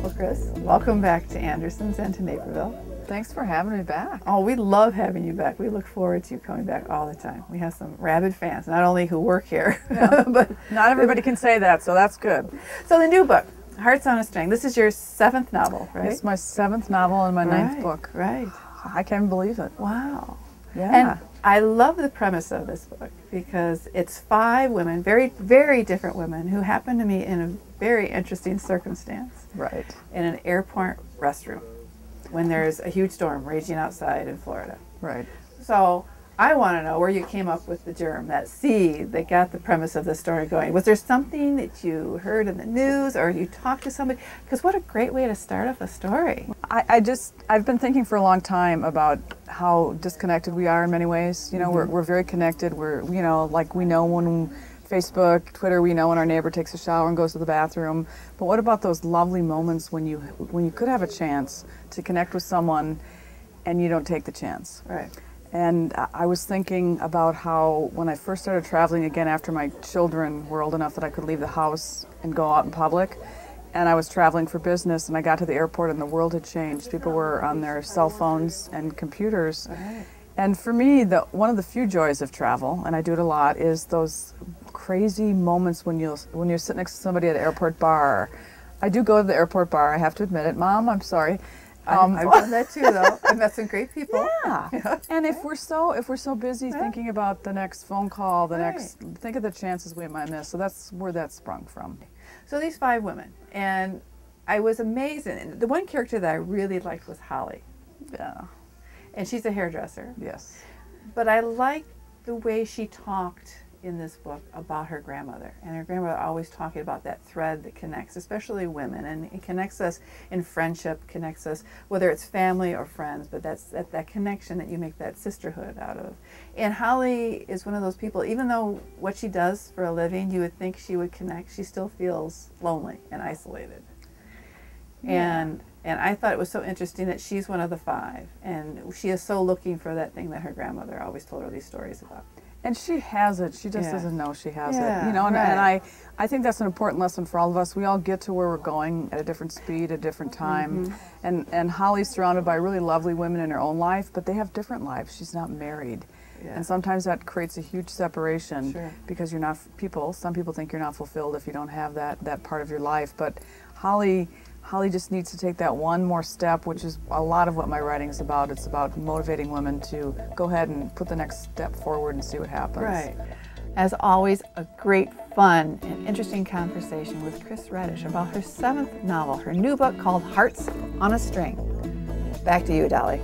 Well, Chris, welcome back to Anderson's and to Naperville. Thanks for having me back. Oh, we love having you back. We look forward to you coming back all the time. We have some rabid fans, not only who work here, Yeah. but Not everybody can say that, so that's good. So the new book, Hearts on a String. This is your 7th novel, right? It's my 7th novel and my 9th book. Right. I can't believe it. Wow. Yeah. And I love the premise of this book because it's 5 women, very, very different women, who happen to meet in a very interesting circumstance. Right. In an airport restroom when there's a huge storm raging outside in Florida. Right. So I want to know where you came up with the germ, that seed that got the premise of the story going. Was there something that you heard in the news or you talked to somebody? Because what a great way to start off a story. I've been thinking for a long time about how disconnected we are in many ways. You know, we're very connected. We're, you know, like we know when Facebook, Twitter, we know when our neighbor takes a shower and goes to the bathroom. But what about those lovely moments when you could have a chance to connect with someone and you don't take the chance? Right. And I was thinking about how when I first started traveling again after my children were old enough that I could leave the house and go out in public, and I was traveling for business and I got to the airport and the world had changed. People were on their cell phones and computers. Right. And for me, one of the few joys of travel, and I do it a lot, is those crazy moments when you're sitting next to somebody at an airport bar. I do go to the airport bar, I have to admit it. Mom, I'm sorry. I've done that too, though. I've met some great people. Yeah. And if we're so busy thinking about the next phone call, think of the chances we might miss. So that's where that sprung from. So these 5 women, and I was amazed. And the one character that I really liked was Holly. Yeah. And she's a hairdresser. Yes. But I liked the way she talked in this book about her grandmother. And her grandmother always talking about that thread that connects, especially women. And it connects us in friendship, connects us, whether it's family or friends, but that's that connection that you make that sisterhood out of. And Holly is one of those people, even though what she does for a living, you would think she would connect, she still feels lonely and isolated. Yeah. And I thought it was so interesting that she's one of the 5, and she is so looking for that thing that her grandmother always told her these stories about. And she has it. She just doesn't know she has it. You know, right. And I think that's an important lesson for all of us. We all get to where we're going at a different speed, a different time. And Holly's surrounded by really lovely women in her own life, but they have different lives. She's not married. Yeah. And sometimes that creates a huge separation because you're not some people think you're not fulfilled if you don't have that part of your life. But Holly just needs to take that one more step, which is a lot of what my writing is about. It's about motivating women to go ahead and put the next step forward and see what happens. Right. As always, a great, fun, and interesting conversation with Chris Radish about her 7th novel, her new book called Hearts on a String. Back to you, Dolly.